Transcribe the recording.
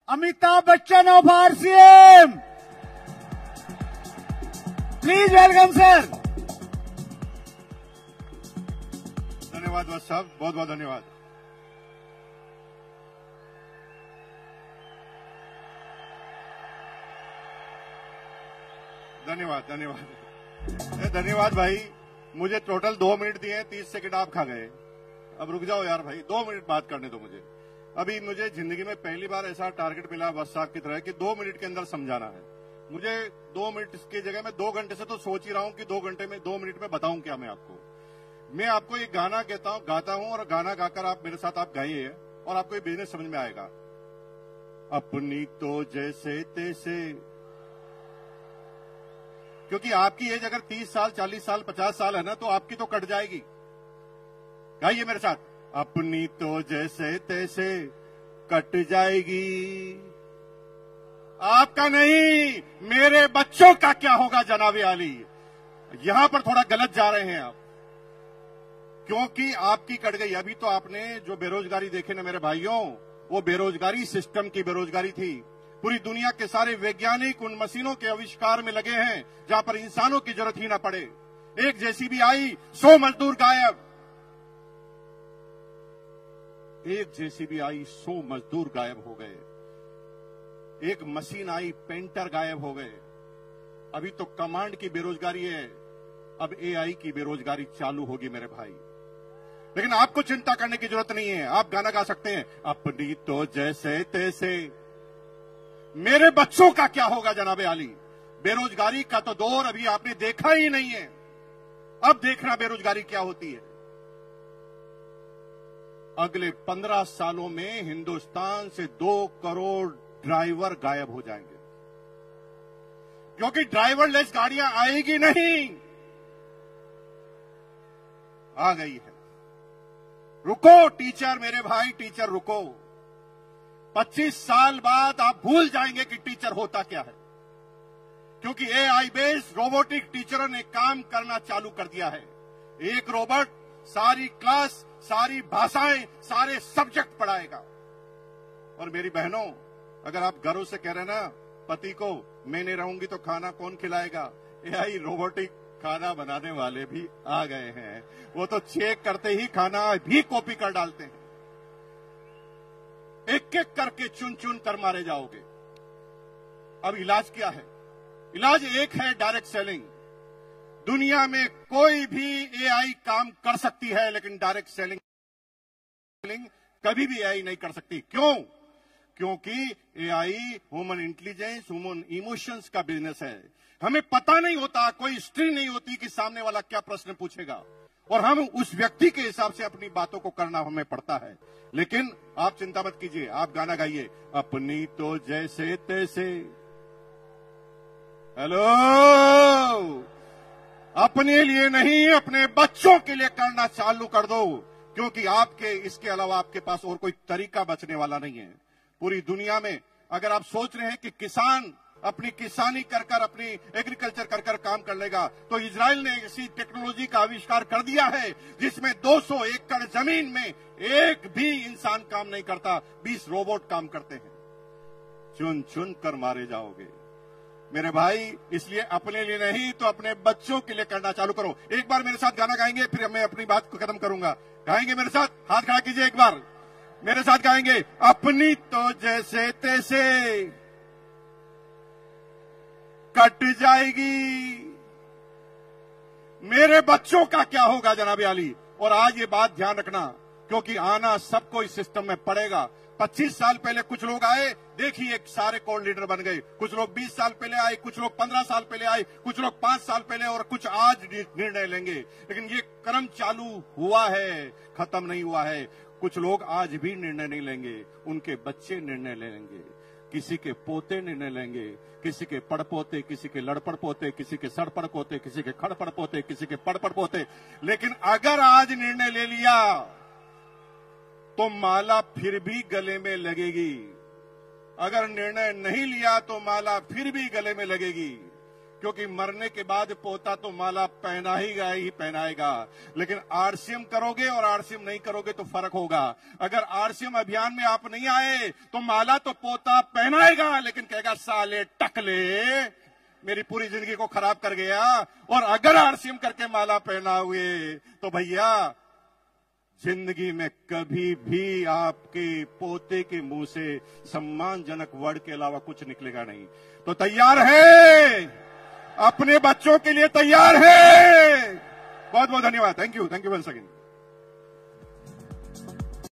Amitabh Bachchan of RCM, please welcome sir. धन्यवाद वत्स साहब, बहुत बहुत धन्यवाद। धन्यवाद भाई। मुझे टोटल 2 मिनट दिए, 30 सेकंड आप खा गए। अब रुक जाओ यार भाई, 2 मिनट बात करने दो मुझे। अभी मुझे जिंदगी में पहली बार ऐसा टारगेट मिला वत्स साहब की तरह कि 2 मिनट के अंदर समझाना है। मुझे 2 मिनट की जगह में 2 घंटे से तो सोच ही रहा हूं कि 2 घंटे में 2 मिनट में बताऊं क्या मैं आपको एक गाना गाता हूं और गाना गाकर आप मेरे साथ आप गाइए और आपको ये बिजनेस समझ में आएगा। अपनी तो जैसे तैसे, क्योंकि आपकी एज अगर 30 साल 40 साल 50 साल है ना, तो आपकी तो कट जाएगी। गाइए मेरे साथ, अपनी तो जैसे तैसे कट जाएगी, आपका नहीं मेरे बच्चों का क्या होगा जनाबे आली। यहां पर थोड़ा गलत जा रहे हैं आप, क्योंकि आपकी कट गई। अभी तो आपने जो बेरोजगारी देखे ना मेरे भाइयों, वो बेरोजगारी सिस्टम की बेरोजगारी थी। पूरी दुनिया के सारे वैज्ञानिक उन मशीनों के आविष्कार में लगे हैं जहां पर इंसानों की जरूरत ही ना पड़े। एक जेसीबी आई, 100 मजदूर गायब। एक जेसीबी आई, 100 मजदूर गायब हो गए। एक मशीन आई, पेंटर गायब हो गए। अभी तो कमांड की बेरोजगारी है, अब एआई की बेरोजगारी चालू होगी मेरे भाई। लेकिन आपको चिंता करने की जरूरत नहीं है। आप गाना गा सकते हैं, अपनी तो जैसे तैसे मेरे बच्चों का क्या होगा जनाबे आली। बेरोजगारी का तो दौर अभी आपने देखा ही नहीं है, अब देखना बेरोजगारी क्या होती है। अगले 15 सालों में हिंदुस्तान से 2 करोड़ ड्राइवर गायब हो जाएंगे, क्योंकि ड्राइवरलेस गाड़ियां आएगी नहीं। आ गई है, रुको टीचर, मेरे भाई टीचर रुको। 25 साल बाद आप भूल जाएंगे कि टीचर होता क्या है, क्योंकि एआई बेस्ड रोबोटिक टीचरों ने काम करना चालू कर दिया है। एक रोबोट सारी क्लास, सारी भाषाएं, सारे सब्जेक्ट पढ़ाएगा। और मेरी बहनों, अगर आप गर्व से कह रहे हैं ना पति को मैं नहीं रहूंगी तो खाना कौन खिलाएगा, एआई रोबोटिक खाना बनाने वाले भी आ गए हैं। वो तो चेक करते ही खाना भी कॉपी कर डालते हैं। एक एक करके चुन चुन कर मारे जाओगे। अब इलाज क्या है? इलाज एक है, डायरेक्ट सेलिंग। दुनिया में कोई भी एआई काम कर सकती है, लेकिन डायरेक्ट सेलिंग कभी भी एआई नहीं कर सकती। क्यों? क्योंकि AI human intelligence, human emotions का बिजनेस है। हमें पता नहीं होता, कोई हिस्ट्री नहीं होती कि सामने वाला क्या प्रश्न पूछेगा, और हम उस व्यक्ति के हिसाब से अपनी बातों को करना हमें पड़ता है। लेकिन आप चिंता मत कीजिए, आप गाना गाइए, अपनी तो जैसे तैसे। हेलो, अपने लिए नहीं, अपने बच्चों के लिए करना चालू कर दो, क्योंकि आपके इसके अलावा आपके पास और कोई तरीका बचने वाला नहीं है। पूरी दुनिया में अगर आप सोच रहे हैं कि किसान अपनी किसानी कर अपनी एग्रीकल्चर कर काम कर लेगा, तो इजराइल ने ऐसी टेक्नोलॉजी का आविष्कार कर दिया है जिसमें 200 एकड़ जमीन में एक भी इंसान काम नहीं करता, 20 रोबोट काम करते हैं। चुन चुन कर मारे जाओगे मेरे भाई। इसलिए अपने लिए नहीं तो अपने बच्चों के लिए करना चालू करो। एक बार मेरे साथ गाना गाएंगे, फिर मैं अपनी बात को खत्म करूंगा। गाएंगे मेरे साथ? हाथ खड़ा कीजिए, एक बार मेरे साथ गाएंगे, अपनी तो जैसे तैसे कट जाएगी, मेरे बच्चों का क्या होगा जनाबे आली। और आज ये बात ध्यान रखना, क्योंकि आना सबको इस सिस्टम में पड़ेगा। 25 साल पहले कुछ लोग आए, देखिए सारे कोर लीडर बन गए। कुछ लोग 20 साल पहले आए, कुछ लोग 15 साल पहले आए, कुछ लोग 5 साल पहले, और कुछ आज निर्णय लेंगे। लेकिन ये क्रम चालू हुआ है, खत्म नहीं हुआ है। कुछ लोग आज भी निर्णय नहीं लेंगे, उनके बच्चे निर्णय लेंगे, किसी के पोते निर्णय लेंगे, किसी के पड़पोते, किसी के लड़पड़ पोते, किसी के सड़पड़ पोते, किसी के खड़पड़ पोते, किसी के पड़पड़ पोते। लेकिन अगर आज निर्णय ले लिया तो माला फिर भी गले में लगेगी। अगर निर्णय नहीं लिया तो माला फिर भी गले में लगेगी, क्योंकि मरने के बाद पोता तो माला पहनाएगा। लेकिन आरसीएम करोगे और आरसीएम नहीं करोगे तो फर्क होगा। अगर आरसीएम अभियान में आप नहीं आए तो माला तो पोता पहनाएगा, लेकिन कहेगा साले टकले मेरी पूरी जिंदगी को खराब कर गया। और अगर आरसीएम करके माला पहना हुए तो भैया जिंदगी में कभी भी आपके पोते के मुंह से सम्मानजनक वर्ड के अलावा कुछ निकलेगा नहीं। तो तैयार है? अपने बच्चों के लिए तैयार है? बहुत बहुत धन्यवाद। Thank you once again.